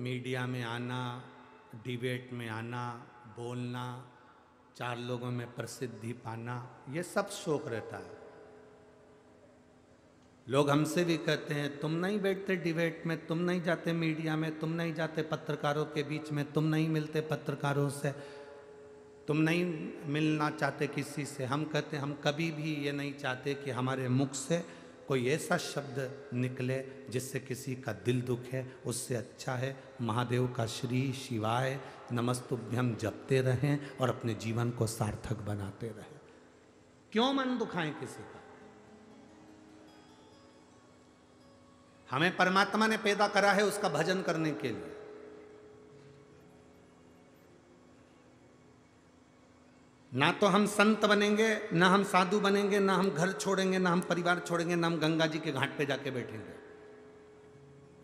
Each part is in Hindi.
मीडिया में आना, डिबेट में आना, बोलना, चार लोगों में प्रसिद्धि पाना, ये सब शौक रहता है। लोग हमसे भी कहते हैं तुम नहीं बैठते डिबेट में, तुम नहीं जाते मीडिया में, तुम नहीं जाते पत्रकारों के बीच में, तुम नहीं मिलते पत्रकारों से, तुम नहीं मिलना चाहते किसी से। हम कहते हैं हम कभी भी ये नहीं चाहते कि हमारे मुख से कोई ऐसा शब्द निकले जिससे किसी का दिल दुखे। उससे अच्छा है महादेव का श्री शिवाय नमस्तुभ्यम जपते रहें और अपने जीवन को सार्थक बनाते रहें। क्यों मन दुखाएं किसी का? हमें परमात्मा ने पैदा करा है उसका भजन करने के लिए। ना तो हम संत बनेंगे, ना हम साधु बनेंगे, ना हम घर छोड़ेंगे, ना हम परिवार छोड़ेंगे, ना हम गंगा जी के घाट पे जाके बैठेंगे,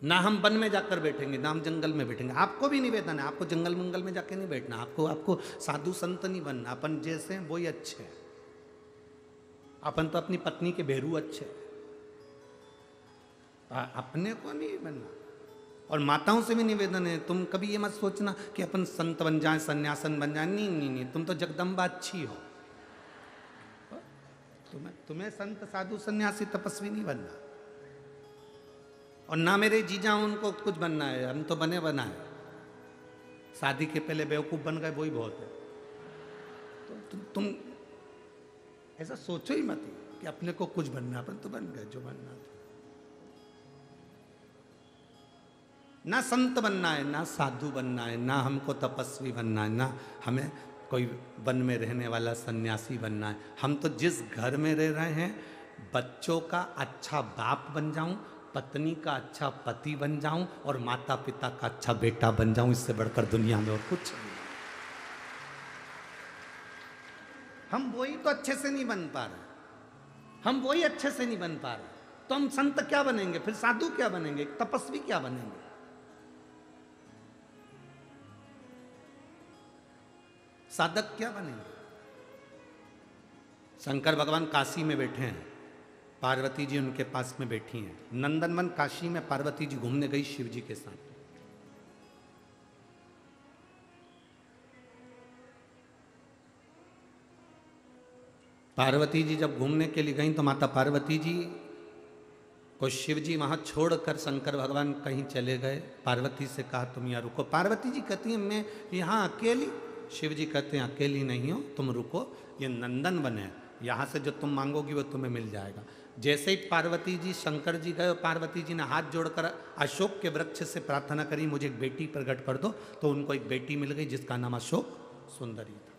ना हम वन में जाकर बैठेंगे, ना हम जंगल में बैठेंगे। आपको भी निवेदन है, आपको जंगल मंगल में जाके नहीं बैठना, आपको साधु संत नहीं बनना। अपन जैसे हैं वही अच्छे हैं। अपन तो अपनी पत्नी के बेरू अच्छे हैं, अपने को नहीं बनना। और माताओं से भी निवेदन है, तुम कभी ये मत सोचना कि अपन संत बन जाएं, सन्यासन बन जाएं। नहीं नहीं नहीं, तुम तो जगदम्बा अच्छी हो। तुम्हें संत साधु सन्यासी तपस्वी नहीं बनना। और ना मेरे जीजा उनको कुछ बनना है, हम तो बने बना है। शादी के पहले बेवकूफ बन गए वही बहुत है। तो तुम ऐसा सोचो ही मत कि अपने को कुछ बनना, अपन तो बन गए जो बनना था। ना संत बनना है, ना साधु बनना है, ना हमको तपस्वी बनना है, ना हमें कोई वन में रहने वाला सन्यासी बनना है। हम तो जिस घर में रह रहे हैं, बच्चों का अच्छा बाप बन जाऊं, पत्नी का अच्छा पति बन जाऊं और माता पिता का अच्छा बेटा बन जाऊं। इससे बढ़कर दुनिया में और कुछ नहीं। हम वही तो अच्छे से नहीं बन पा रहे, हम वही अच्छे से नहीं बन पा रहे। तो हम संत क्या बनेंगे, फिर साधु क्या बनेंगे, तपस्वी क्या बनेंगे? साधक क्या बनेंगे? शंकर भगवान काशी में बैठे हैं, पार्वती जी उनके पास में बैठी हैं। नंदनवन काशी में पार्वती जी घूमने गई शिव जी के साथ। पार्वती जी जब घूमने के लिए गई तो माता पार्वती जी को शिव जी वहां छोड़कर शंकर भगवान कहीं चले गए। पार्वती से कहा तुम यहाँ रुको। पार्वती जी कहती हैं मैं यहाँ अकेली। शिव जी कहते हैं अकेली नहीं हो, तुम रुको, ये नंदन वन है, यहाँ से जो तुम मांगोगी वो तुम्हें मिल जाएगा। जैसे ही पार्वती जी शंकर जी गए, पार्वती जी ने हाथ जोड़कर अशोक के वृक्ष से प्रार्थना करी मुझे एक बेटी प्रकट कर दो, तो उनको एक बेटी मिल गई जिसका नाम अशोक सुंदरी था।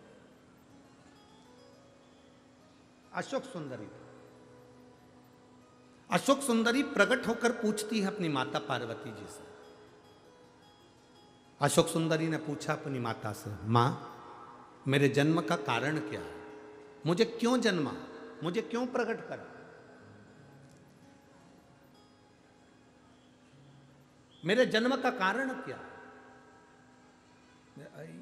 अशोक सुंदरी था। अशोक सुंदरी प्रकट होकर पूछती है अपनी माता पार्वती जी से। अशोक सुंदरी ने पूछा अपनी माता से, माँ मेरे जन्म का कारण क्या है? मुझे क्यों जन्मा, मुझे क्यों प्रकट करा? मेरे जन्म का कारण क्या?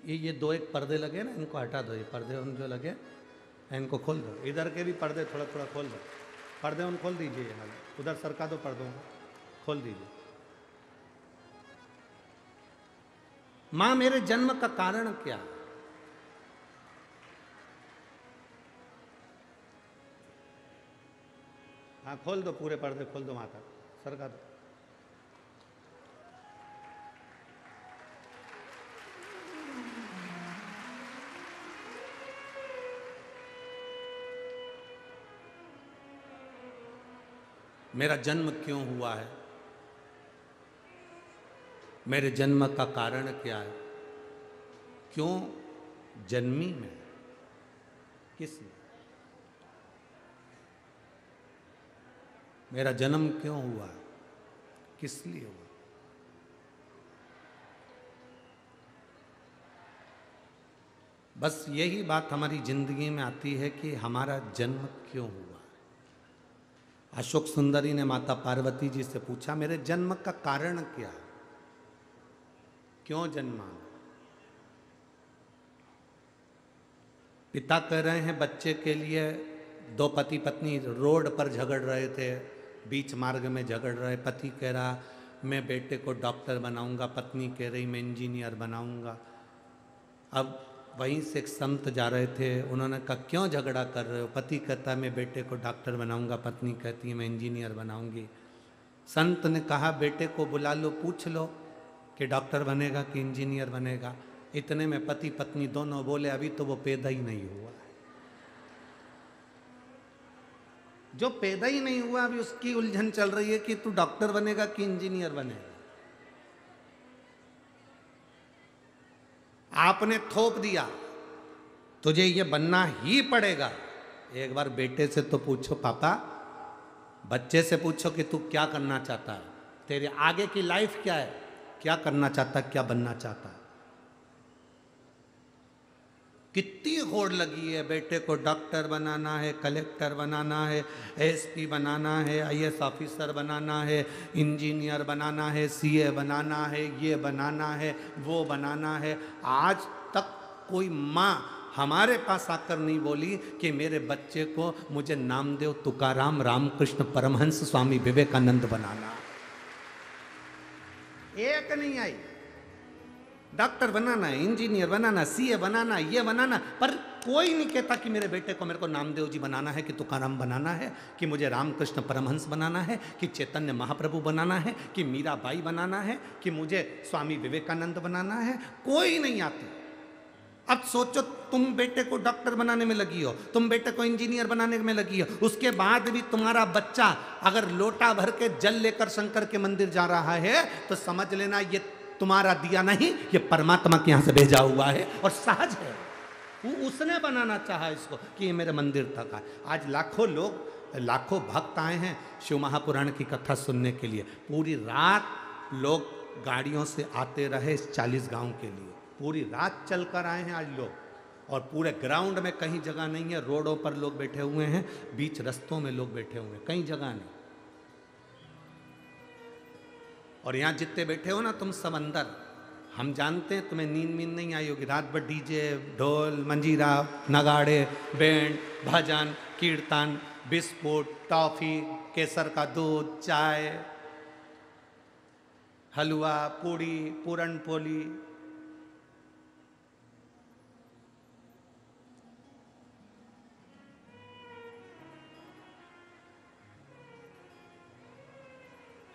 ये दो एक पर्दे लगे ना, इनको हटा दो। ये पर्दे उन जो लगे इनको खोल दो। इधर के भी पर्दे थोड़ा थोड़ा खोल दो। पर्दे उन खोल दीजिए, उधर सरका दो, पर्दों खोल दीजिए। मां मेरे जन्म का कारण क्या? हाँ खोल दो, पूरे पर्दे खोल दो, माता सरका दो। मेरा जन्म क्यों हुआ है, मेरे जन्म का कारण क्या है, क्यों जन्मी मैं, किसने, मेरा जन्म क्यों हुआ, किस लिए हुआ? बस यही बात हमारी जिंदगी में आती है कि हमारा जन्म क्यों हुआ। अशोक सुंदरी ने माता पार्वती जी से पूछा मेरे जन्म का कारण क्या है, क्यों जन्मा? पिता कह रहे हैं बच्चे के लिए, दो पति पत्नी रोड पर झगड़ रहे थे, बीच मार्ग में झगड़ रहे। पति कह रहा मैं बेटे को डॉक्टर बनाऊंगा, पत्नी कह रही मैं इंजीनियर बनाऊंगा। अब वहीं से एक संत जा रहे थे, उन्होंने कहा क्यों झगड़ा कर रहे हो? पति कहता है मैं बेटे को डॉक्टर बनाऊंगा, पत्नी कहती है मैं इंजीनियर बनाऊंगी। संत ने कहा बेटे को बुला लो, पूछ लो कि डॉक्टर बनेगा कि इंजीनियर बनेगा। इतने में पति पत्नी दोनों बोले अभी तो वो पैदा ही नहीं हुआ है। जो पैदा ही नहीं हुआ अभी उसकी उलझन चल रही है कि तू डॉक्टर बनेगा कि इंजीनियर बनेगा। आपने थोप दिया, तुझे ये बनना ही पड़ेगा। एक बार बेटे से तो पूछो, पापा, बच्चे से पूछो कि तू क्या करना चाहता है, तेरे आगे की लाइफ क्या है, क्या करना चाहता है, क्या बनना चाहता है। कितनी होड़ लगी है, बेटे को डॉक्टर बनाना है, कलेक्टर बनाना है, एसपी बनाना है, आईएएस ऑफिसर बनाना है, इंजीनियर बनाना है, सीए बनाना है, ये बनाना है, वो बनाना है। आज तक कोई माँ हमारे पास आकर नहीं बोली कि मेरे बच्चे को मुझे नामदेव तुकाराम रामकृष्ण परमहंस स्वामी विवेकानंद बनाना। एक नहीं आई। डॉक्टर बनाना है, इंजीनियर बनाना, सीए बनाना, ये बनाना, पर कोई नहीं कहता कि मेरे बेटे को, मेरे को नामदेव जी बनाना है, कि तुकाराम बनाना है, कि मुझे रामकृष्ण परमहंस बनाना है, कि चैतन्य महाप्रभु बनाना है, कि मीराबाई बनाना है, कि मुझे स्वामी विवेकानंद बनाना है। कोई नहीं आती। अब सोचो, तुम बेटे को डॉक्टर बनाने में लगी हो, तुम बेटे को इंजीनियर बनाने में लगी हो, उसके बाद भी तुम्हारा बच्चा अगर लोटा भर के जल लेकर शंकर के मंदिर जा रहा है तो समझ लेना ये तुम्हारा दिया नहीं, ये परमात्मा के यहां से भेजा हुआ है और सहज है। उसने बनाना चाहा इसको कि ये मेरे मंदिर तक आए। आज लाखों लोग, लाखों भक्त आए हैं शिव महापुराण की कथा सुनने के लिए। पूरी रात लोग गाड़ियों से आते रहे इस 40 गांव के लिए, पूरी रात चलकर आए हैं आज लोग। और पूरे ग्राउंड में कहीं जगह नहीं है, रोडों पर लोग बैठे हुए हैं, बीच रस्तों में लोग बैठे हुए हैं, कहीं जगह नहीं। और यहाँ जितने बैठे हो ना तुम सब अंदर, हम जानते हैं तुम्हें नींद नहीं आई होगी। रात भर डीजे, ढोल, मंजीरा, नगाड़े, बैंड, भजन, कीर्तन, बिस्कुट, टॉफी, केसर का दूध, चाय, हलवा, पूड़ी, पूरन पोली।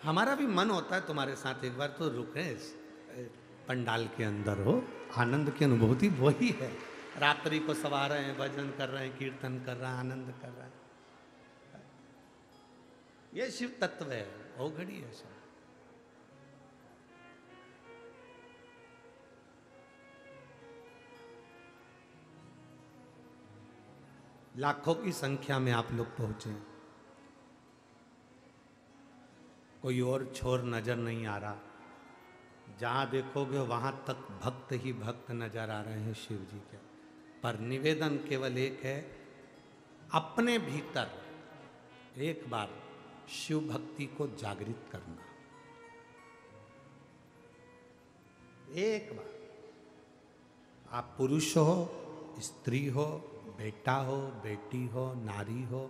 हमारा भी मन होता है तुम्हारे साथ एक बार तो रुके पंडाल के अंदर हो। आनंद की अनुभूति वही है। रात्रि को सवा रहे हैं, भजन कर रहे हैं, कीर्तन कर रहे हैं, आनंद कर रहे हैं। ये शिव तत्व है, वो घड़ी है सब। लाखों की संख्या में आप लोग पहुंचे, कोई और छोर नजर नहीं आ रहा। जहाँ देखोगे वहाँ तक भक्त ही भक्त नजर आ रहे हैं शिव जी के। पर निवेदन केवल एक है, अपने भीतर एक बार शिव भक्ति को जागृत करना। एक बार, आप पुरुष हो, स्त्री हो, बेटा हो, बेटी हो, नारी हो,